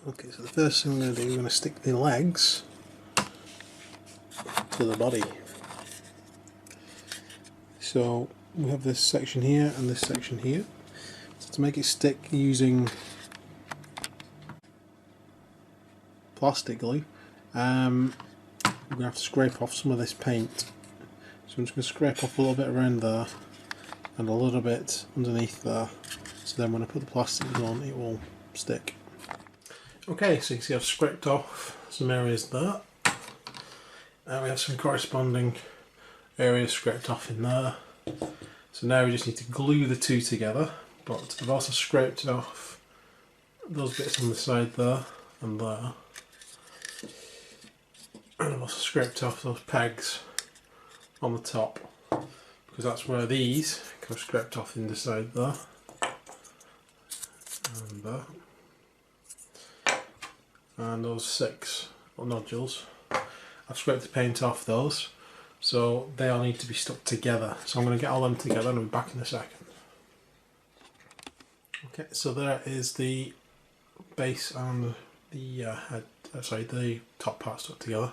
Okay, so the first thing I'm going to do, I'm going to stick the legs to the body. So we have this section here and this section here. So to make it stick using plastic glue, we're going to have to scrape off some of this paint. So I'm just going to scrape off a little bit around there and a little bit underneath there. So then when I put the plastic glue on, it will stick. Okay, so you can see I've scraped off some areas there. And we have some corresponding areas scraped off in there. So now we just need to glue the two together, but I've also scraped off those bits on the side there and there. And I've also scraped off those pegs on the top, because that's where these kind of scraped off in the side there. And there. And those 6 little nodules, I've scraped the paint off those, so they all need to be stuck together. So I'm going to get all them together and I'll be back in a second. Okay, so there is the base and the head, the top part stuck together.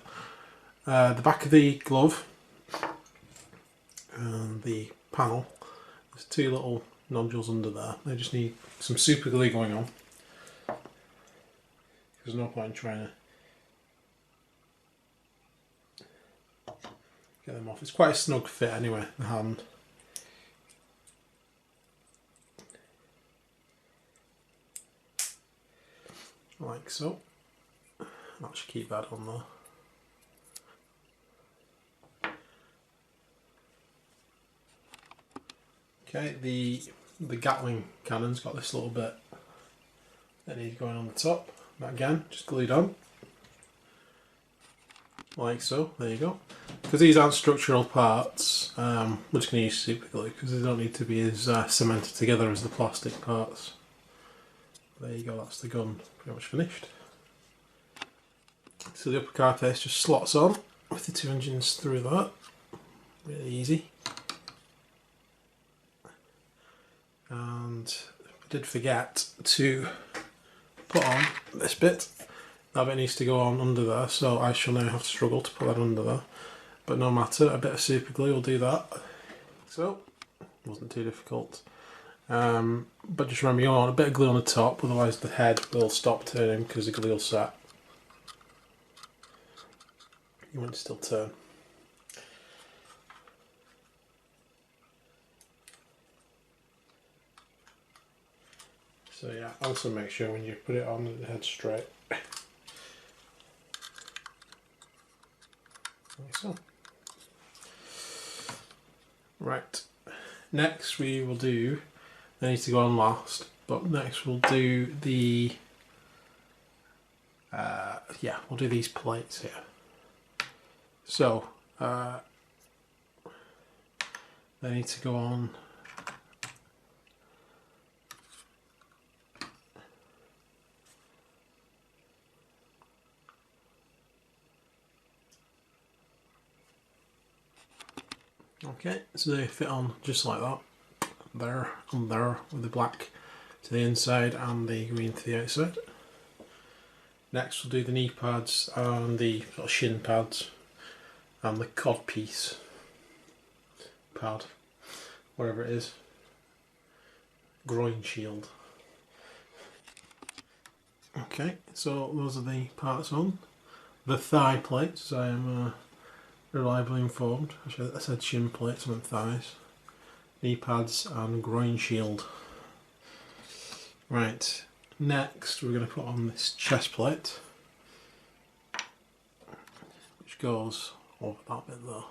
The back of the glove and the panel, there's 2 little nodules under there. They just need some super glue going on. There's no point in trying to get them off. It's quite a snug fit anyway, the hand. Like so. I'll just keep that on there. Okay, the Gatling cannon's got this little bit that needs going on the top. That again, just glued on. Like so, there you go. Because these aren't structural parts, we're just going to use super glue because they don't need to be as cemented together as the plastic parts. There you go, that's the gun pretty much finished. So the upper carapace just slots on with the 2 engines through that. Really easy. And I did forget to put on this bit. That bit needs to go on under there, so I shall now have to struggle to put that under there. But no matter, a bit of super glue will do that. So, wasn't too difficult. But just remember, you want a bit of glue on the top, otherwise the head will stop turning because the glue will set. You want it to still turn. So yeah, also make sure when you put it on that the head's straight. Like so. Right, next we will do, they need to go on last, but next we'll do the, we'll do these plates here. So, they need to go on okay, so they fit on just like that, there and there, with the black to the inside and the green to the outside. Next we'll do the knee pads and the sort of shin pads and the cod piece pad, whatever it is, groin shield. Okay, so those are the parts on. The thigh plates, I am reliably informed. Actually, I said shin plates, I meant thighs. Knee pads and groin shield. Right, next we're going to put on this chest plate, which goes over that bit there.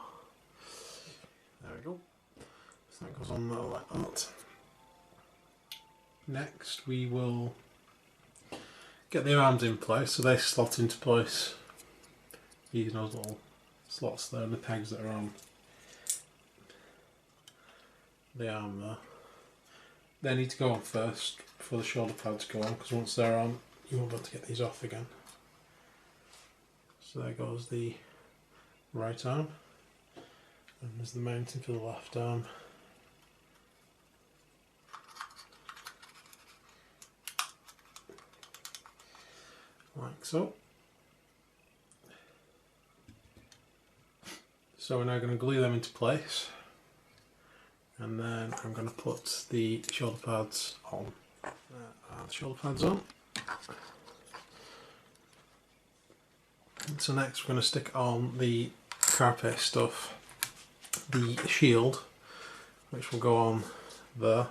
There we go. So that goes on there like that. Next we will get the arms in place, so they slot into place using those little slots there and the pegs that are on the arm there. They need to go on first before the shoulder pads go on, because once they're on you won't be able to get these off again. So there goes the right arm, and there's the mounting for the left arm. so. So we're now going to glue them into place, and then I'm going to put the shoulder pads on. Shoulder pads on. And so next we're going to stick on the carapace stuff, the shield, which will go on there,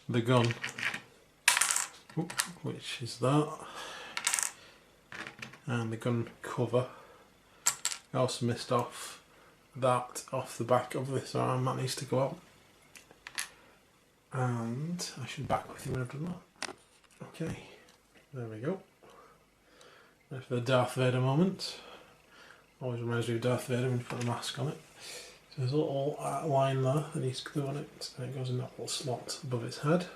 the gun, which is that, and the gun cover. I also missed off that off the back of this arm, that needs to go up. And I should back with you when I've done that. Okay, there we go. Now for the Darth Vader moment. Always reminds me of Darth Vader when you put the mask on it. So there's a little line there that needs glue on it, and it goes in that little slot above its head.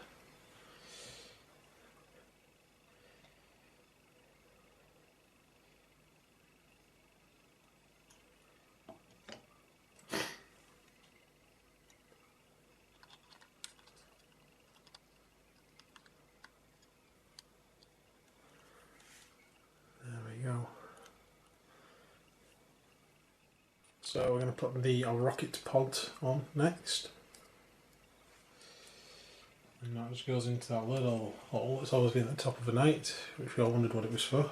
So we're going to put the rocket pod on next. And that just goes into that little hole that's always been at the top of a knight, which we all wondered what it was for.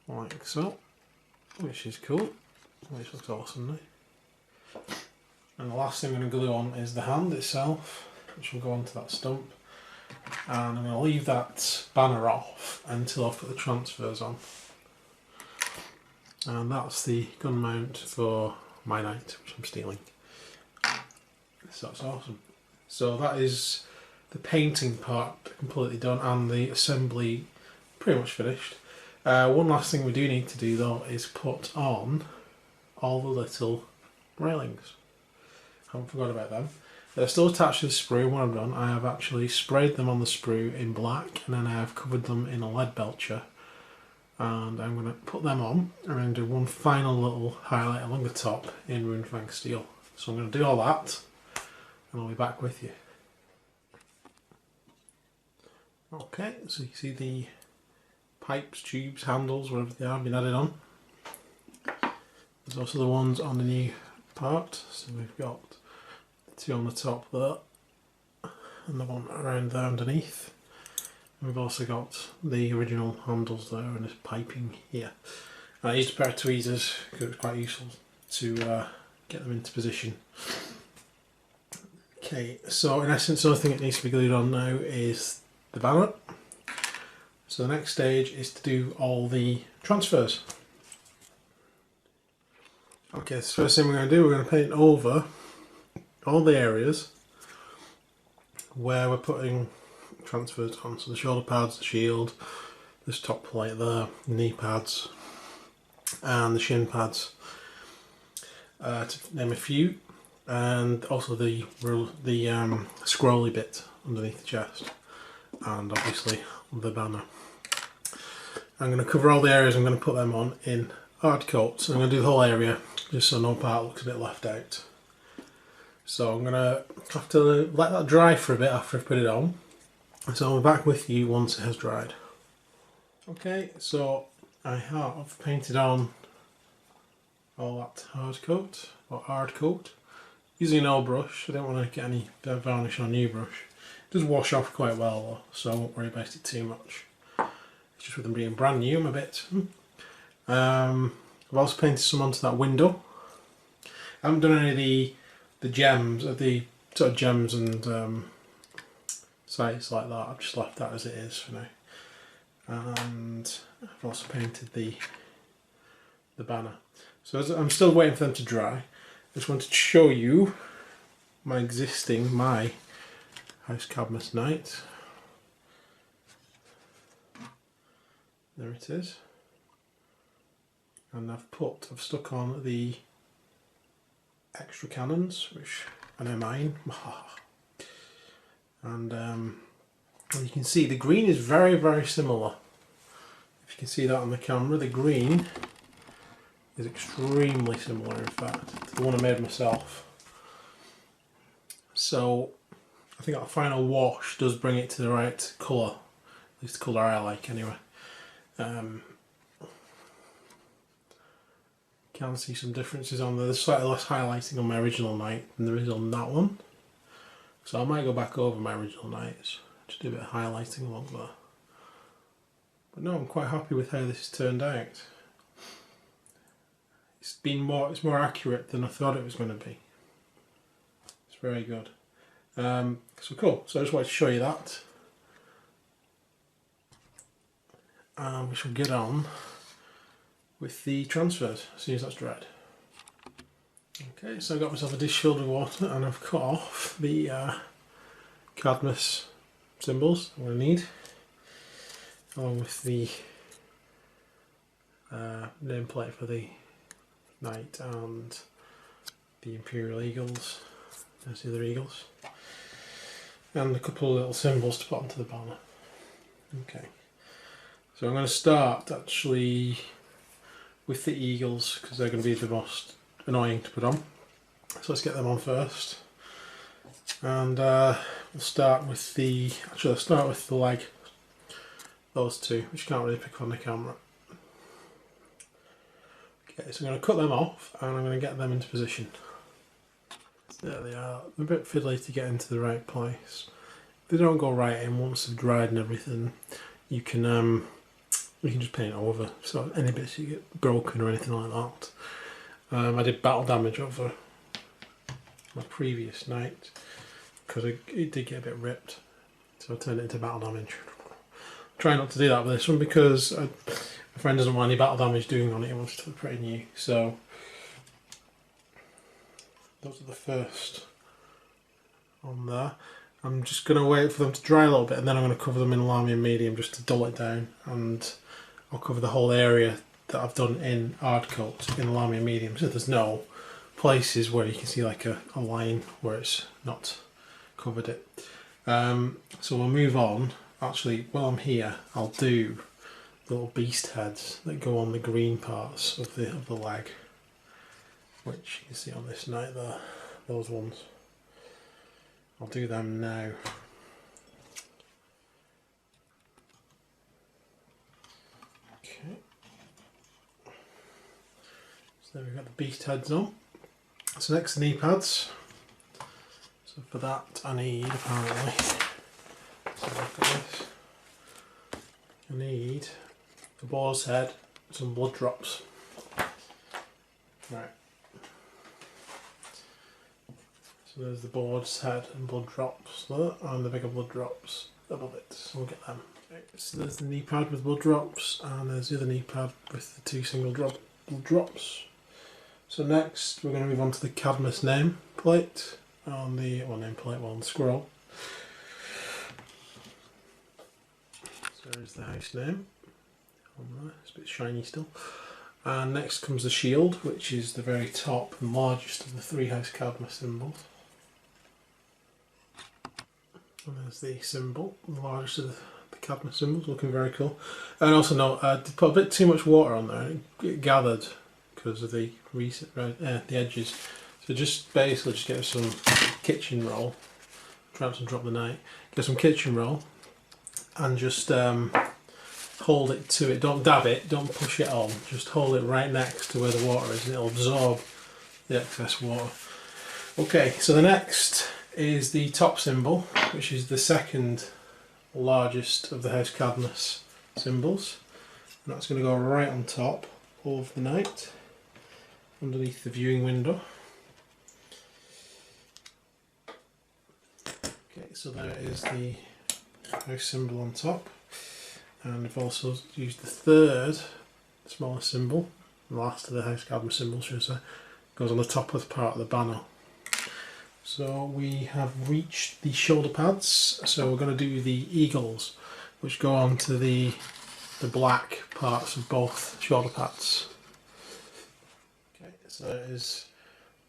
Like so, which is cool, which looks awesome now. And the last thing I'm going to glue on is the hand itself, which will go onto that stump. And I'm going to leave that banner off until I've put the transfers on. And that's the gun mount for my knight, which I'm stealing. So that's awesome. So that is the painting part completely done and the assembly pretty much finished. One last thing we do need to do though is put on all the little railings. Haven't forgot about them. They're still attached to the sprue, and what I've done, I have actually sprayed them on the sprue in black, and then I have covered them in a lead belcher. And I'm going to put them on, and I'm going to do one final little highlight along the top in Runefang steel. So I'm going to do all that, and I'll be back with you. Okay, so you see the pipes, tubes, handles, whatever they are, been added on. There's also the ones on the new part, so we've got two on the top there and the one around there underneath. And we've also got the original handles there and this piping here. And I used a pair of tweezers because it was quite useful to get them into position. Okay, so in essence the only thing that needs to be glued on now is the banner. So the next stage is to do all the transfers. Okay, so the first thing we're going to do, we're going to paint over all the areas where we're putting transfers on. So the shoulder pads, the shield, this top plate there, the knee pads and the shin pads, to name a few, and also the scrolly bit underneath the chest, and obviously the banner. I'm going to cover all the areas, I'm going to put them on in hard coats. I'm going to do the whole area just so no part looks a bit left out. So I'm going to have to let that dry for a bit after I've put it on. So I'll be back with you once it has dried. Okay, so I have painted on all that hard coat, or hard coat, using an old brush. I don't want to get any varnish on a new brush. It does wash off quite well though, so I won't worry about it too much. It's just with them being brand new, I'm a bit. I've also painted some onto that window. I haven't done any of the gems, the sort of gems and sights like that. I've just left that as it is for now. And I've also painted the banner. So as I'm still waiting for them to dry, I just wanted to show you my House Cadmus Knight. There it is. And I've stuck on the extra cannons, which are now mine. And you can see the green is very, very similar. If you can see that on the camera, the green is extremely similar, in fact, to the one I made myself. So I think that final wash does bring it to the right colour, at least the colour I like anyway. Can see some differences on there. There's slightly less highlighting on my original night than there is on that one. So I might go back over my original nights, just do a bit of highlighting along there. But no, I'm quite happy with how this has turned out. It's more accurate than I thought it was going to be. It's very good. So cool. So I just wanted to show you that. And we shall get on with the transfers as soon as that's dried. Okay, so I've got myself a dish filled with water and I've cut off the Cadmus symbols I'm going to need, along with the nameplate for the knight and the Imperial eagles. There's the other eagles. And a couple of little symbols to put onto the banner. Okay, so I'm going to start actually with the eagles because they're going to be the most annoying to put on. So let's get them on first. And we'll start with the, actually I'll start with the leg, those two, which you can't really pick up on the camera. Okay, so I'm going to cut them off and I'm going to get them into position. There they are. They're a bit fiddly to get into the right place. If they don't go right in once they've dried and everything, you can just paint it over, so any bits you get broken or anything like that. I did battle damage over my previous night because it did get a bit ripped, so I turned it into battle damage. Try not to do that with this one because my friend doesn't want any battle damage doing on it, he wants it to look pretty new. So those are the first on there. I'm just going to wait for them to dry a little bit and then I'm going to cover them in lamy and medium just to dull it down, and I'll cover the whole area that I've done in hard coat in lamy and medium, so there's no places where you can see like a line where it's not covered it. So we'll move on. Actually, while I'm here, I'll do the little beast heads that go on the green parts of the leg, which you can see on this knight there, those ones. I'll do them now. Okay. So there we've got the beast heads on. So next the knee pads. So for that I need, apparently, so look at this. I need the boar's head, some blood drops. Right. So there's the board's head and blood drops there, and the bigger blood drops above it. So we'll get them. Okay, so there's the knee pad with blood drops, and there's the other knee pad with the two single blood drops. So next we're going to move on to the Cadmus name plate on the, well, nameplate, well, on the scroll. So there's the house name on there, it's a bit shiny still. And next comes the shield, which is the very top and largest of the three house Cadmus symbols. And there's the symbol, the largest of the Cadmus symbols, looking very cool. And also note, I did put a bit too much water on there, it gathered because of the the edges. So just basically just get some kitchen roll, try not to drop the knight, get some kitchen roll and just hold it to it, don't dab it, don't push it on, just hold it right next to where the water is and it'll absorb the excess water. Okay, so the next is the top symbol, which is the second largest of the House Cadmus symbols, and that's going to go right on top of the knight, underneath the viewing window. Okay, so there is the house symbol on top, and we've also used the third smallest symbol, the last of the House Cadmus symbols, should I say, goes on the top of the part of the banner. So we have reached the shoulder pads, so we're going to do the eagles, which go on to the black parts of both shoulder pads. Okay, so there is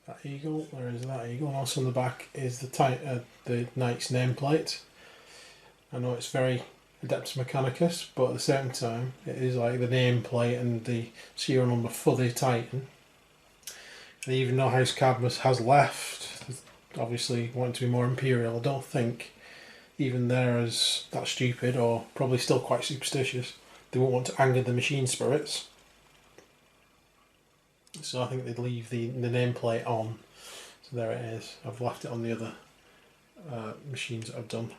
that eagle, there is that eagle, and also on the back is the knight's nameplate. I know it's very Adeptus Mechanicus, but at the same time it is like the nameplate and the serial number for the Titan. And even though House Cadmus has left obviously wanting to be more imperial. I don't think even they're as that stupid, or probably still quite superstitious. They won't want to anger the machine spirits. So I think they'd leave the nameplate on. So there it is. I've left it on the other machines that I've done.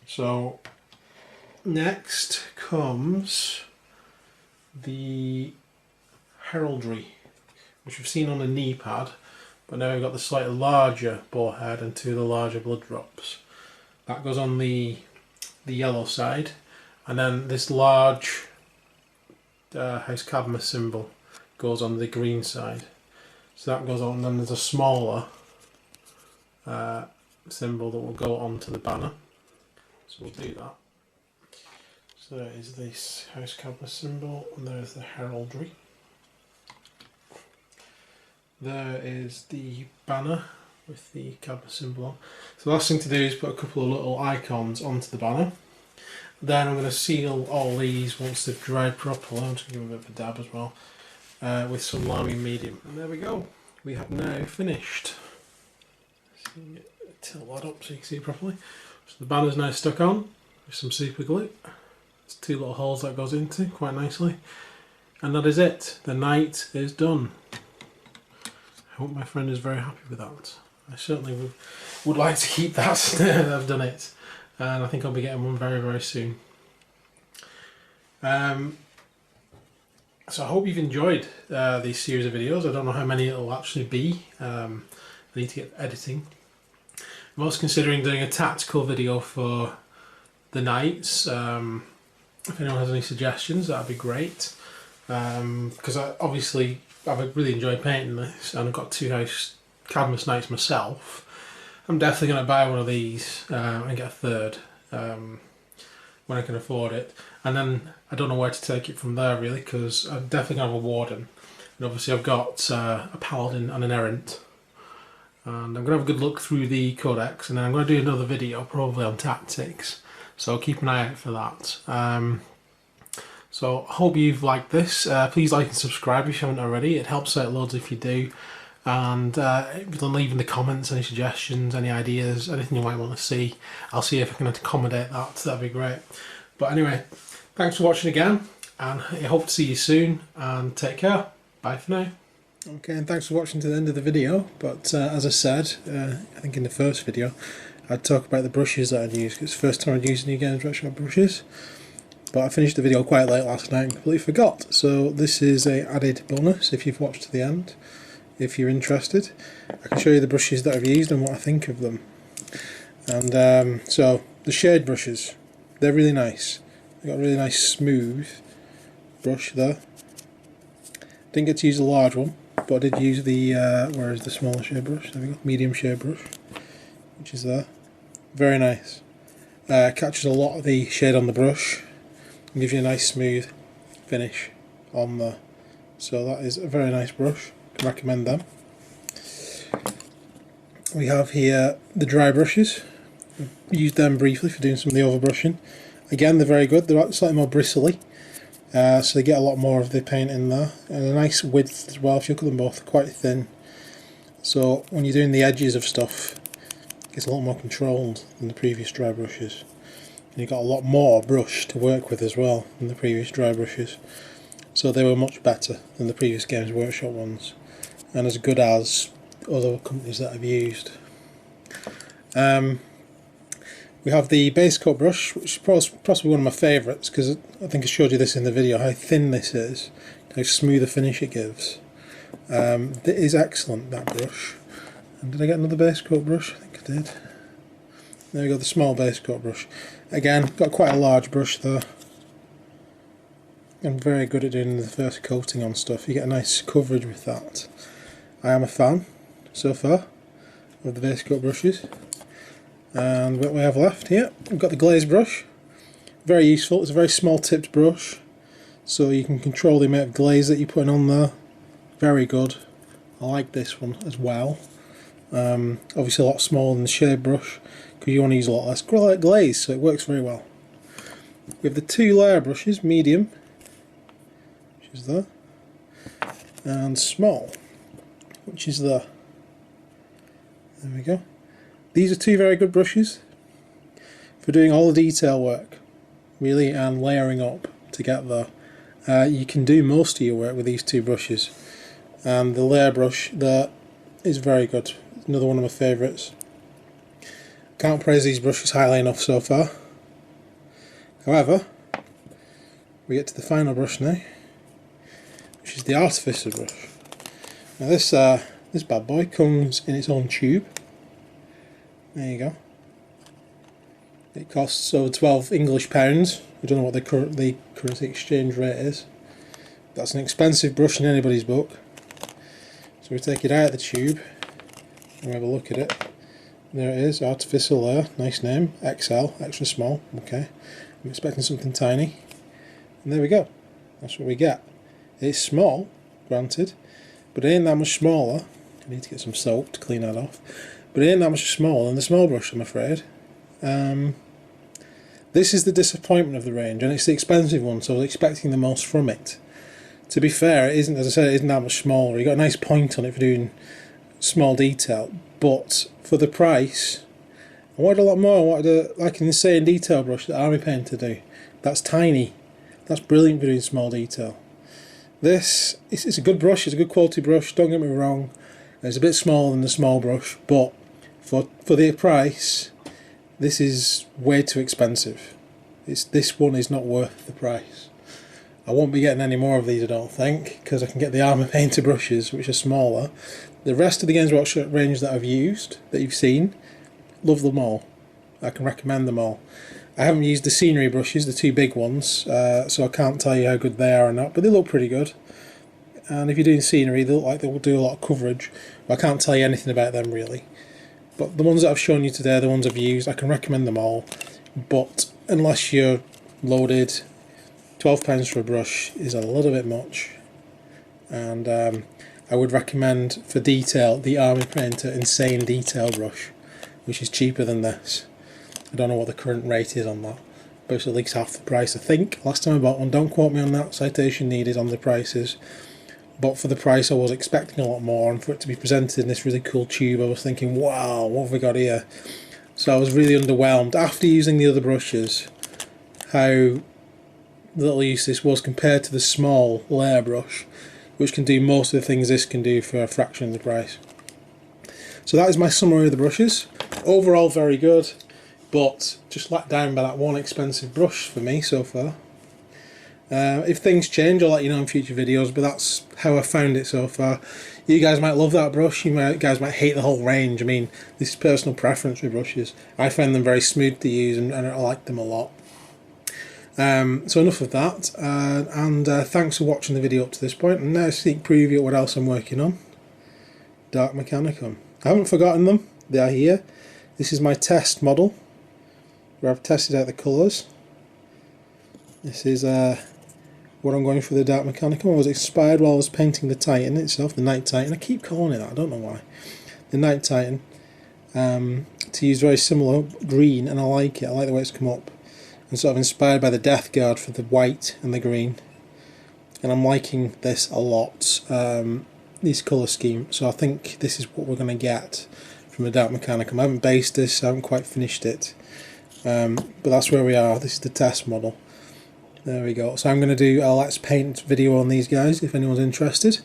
So next comes the heraldry, which we've seen on a knee pad, but now we've got the slightly larger bore head and two of the larger blood drops. That goes on the yellow side, and then this large House Cadmus symbol goes on the green side. So that goes on, and then there's a smaller symbol that will go onto the banner. So we'll do that. So there is this House Cadmus symbol, and there's the heraldry. There is the banner with the Cadmus symbol on. So the last thing to do is put a couple of little icons onto the banner. Then I'm going to seal all these once they've dried properly. I'm just going to give them a bit of a dab as well, with some liming medium. And there we go. We have now finished. Tilt that up so you can see it properly. So the banner's now stuck on with some super glue. There's two little holes that goes into quite nicely. And that is it. The knight is done. I hope my friend is very happy with that. I certainly would like to keep that. I've done it. And I think I'll be getting one very, very soon. So I hope you've enjoyed these series of videos. I don't know how many it'll actually be. I need to get editing. I'm also considering doing a tactical video for the knights. If anyone has any suggestions, that'd be great. Because obviously I've really enjoyed painting this, and I've got two House Cadmus knights myself. I'm definitely going to buy one of these and get a third when I can afford it. And then I don't know where to take it from there really, because I'm definitely going to have a warden. And obviously I've got a paladin and an errant. And I'm going to have a good look through the codex, and then I'm going to do another video probably on tactics. So keep an eye out for that. So I hope you've liked this. Please like and subscribe if you haven't already. It helps out loads if you do. And leave in the comments any suggestions, any ideas, anything you might want to see. I'll see if I can accommodate that. That'd be great. But anyway, thanks for watching again, and I hope to see you soon, and take care. Bye for now. Okay, and thanks for watching to the end of the video. But as I said, I think in the first video, I'd talk about the brushes that I'd used. It's the first time I'd used any Games Workshop brushes. But I finished the video quite late last night and completely forgot. So this is an added bonus if you've watched to the end. If you're interested, I can show you the brushes that I've used and what I think of them. And so the shade brushes, they're really nice. They've got a really nice smooth brush there. Didn't get to use the large one, but I did use the where is the smaller shade brush? There we go, medium shade brush, which is there. Very nice. Catches a lot of the shade on the brush and gives you a nice smooth finish on there. So that is a very nice brush. Recommend them. We have here the dry brushes. I've used them briefly for doing some of the overbrushing. Again, they're very good. They're slightly more bristly, so they get a lot more of the paint in there, and a nice width as well. If you look at them both, quite thin. So when you're doing the edges of stuff, it's a lot more controlled than the previous dry brushes. And you've got a lot more brush to work with as well than the previous dry brushes. So they were much better than the previous Games Workshop ones, and as good as other companies that I've used. We have the base coat brush, which is possibly one of my favourites, because I think I showed you this in the video, how thin this is, how smooth a finish it gives. It is excellent, that brush. And did I get another base coat brush? I think I did. There we go, the small base coat brush. Again, got quite a large brush there. I'm very good at doing the first coating on stuff. You get a nice coverage with that. I am a fan, so far, of the base coat brushes. And what we have left here, we've got the glaze brush. Very useful. It's a very small tipped brush, so you can control the amount of glaze that you're putting on there. Very good. I like this one as well. Obviously a lot smaller than the shade brush, because you want to use a lot less glaze, so it works very well. We have the two layer brushes, medium, there, and small, which is there. There we go. These are two very good brushes for doing all the detail work, really, and layering up to get there. You can do most of your work with these two brushes, and the layer brush there is very good. Another one of my favourites. Can't praise these brushes highly enough so far. However, we get to the final brush now, which is the artificer brush. Now this bad boy comes in its own tube. There you go. It costs over 12 English pounds. I don't know what the currency exchange rate is. That's an expensive brush in anybody's book. So we take it out of the tube and we have a look at it. There it is, artificial layer, nice name, XL, extra small, okay. I'm expecting something tiny. And there we go, that's what we get. It's small, granted, but it ain't that much smaller. I need to get some soap to clean that off. But it ain't that much smaller than the small brush, I'm afraid. This is the disappointment of the range, and it's the expensive one, so I was expecting the most from it. To be fair, it isn't, as I said, it isn't that much smaller. You got a nice point on it for doing small detail, but for the price, I wanted a lot more. I wanted like an insane detail brush that Army Painter do. That's tiny. That's brilliant for doing small detail. This, it's a good brush, it's a good quality brush, don't get me wrong. It's a bit smaller than the small brush, but for the price, this is way too expensive. This one is not worth the price. I won't be getting any more of these, I don't think, because I can get the Army Painter brushes, which are smaller. The rest of the Games Workshop range that I've used, that you've seen, love them all. I can recommend them all. I haven't used the scenery brushes, the two big ones, so I can't tell you how good they are or not, but they look pretty good. And if you're doing scenery, they look like they will do a lot of coverage. But I can't tell you anything about them really. But the ones that I've shown you today, the ones I've used, I can recommend them all. But unless you're loaded, £12 for a brush is a little bit much. And I would recommend for detail the Army Painter Insane Detail brush, which is cheaper than this. I don't know what the current rate is on that, but it's at least half the price, I think. Last time I bought one, don't quote me on that, citation needed on the prices. But for the price I was expecting a lot more, and for it to be presented in this really cool tube I was thinking, wow, what have we got here? So I was really underwhelmed after using the other brushes, how little use this was compared to the small layer brush, which can do most of the things this can do for a fraction of the price. So that is my summary of the brushes. Overall very good, but just let down by that one expensive brush for me so far. If things change, I'll let you know in future videos, but that's how I found it so far. You guys might love that brush, guys might hate the whole range. I mean, this is personal preference with brushes. I find them very smooth to use and I like them a lot. So enough of that, and thanks for watching the video up to this point. And now a sneak preview at what else I'm working on. Dark Mechanicum. I haven't forgotten them, they are here. This is my test model, where I've tested out the colours. This is what I'm going for the Dark Mechanicum. I was inspired while I was painting the Titan itself, the Night Titan. I keep calling it that, I don't know why. The Night Titan. To use very similar green, and I like it. I like the way it's come up. And sort of inspired by the Death Guard for the white and the green. And I'm liking this a lot, this colour scheme. So I think this is what we're going to get from the Dark Mechanicum. I haven't based this, I haven't quite finished it. But that's where we are. This is the test model. There we go. So I'm going to do a Let's Paint video on these guys if anyone's interested,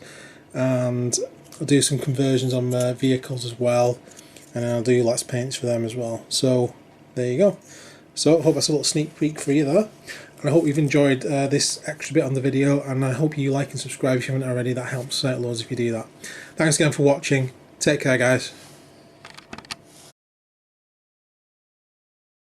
and I'll do some conversions on vehicles as well, and I'll do Let's Paints for them as well. So there you go. So I hope that's a little sneak peek for you there, and I hope you've enjoyed this extra bit on the video, and I hope you like and subscribe if you haven't already. That helps out loads if you do that. Thanks again for watching. Take care, guys.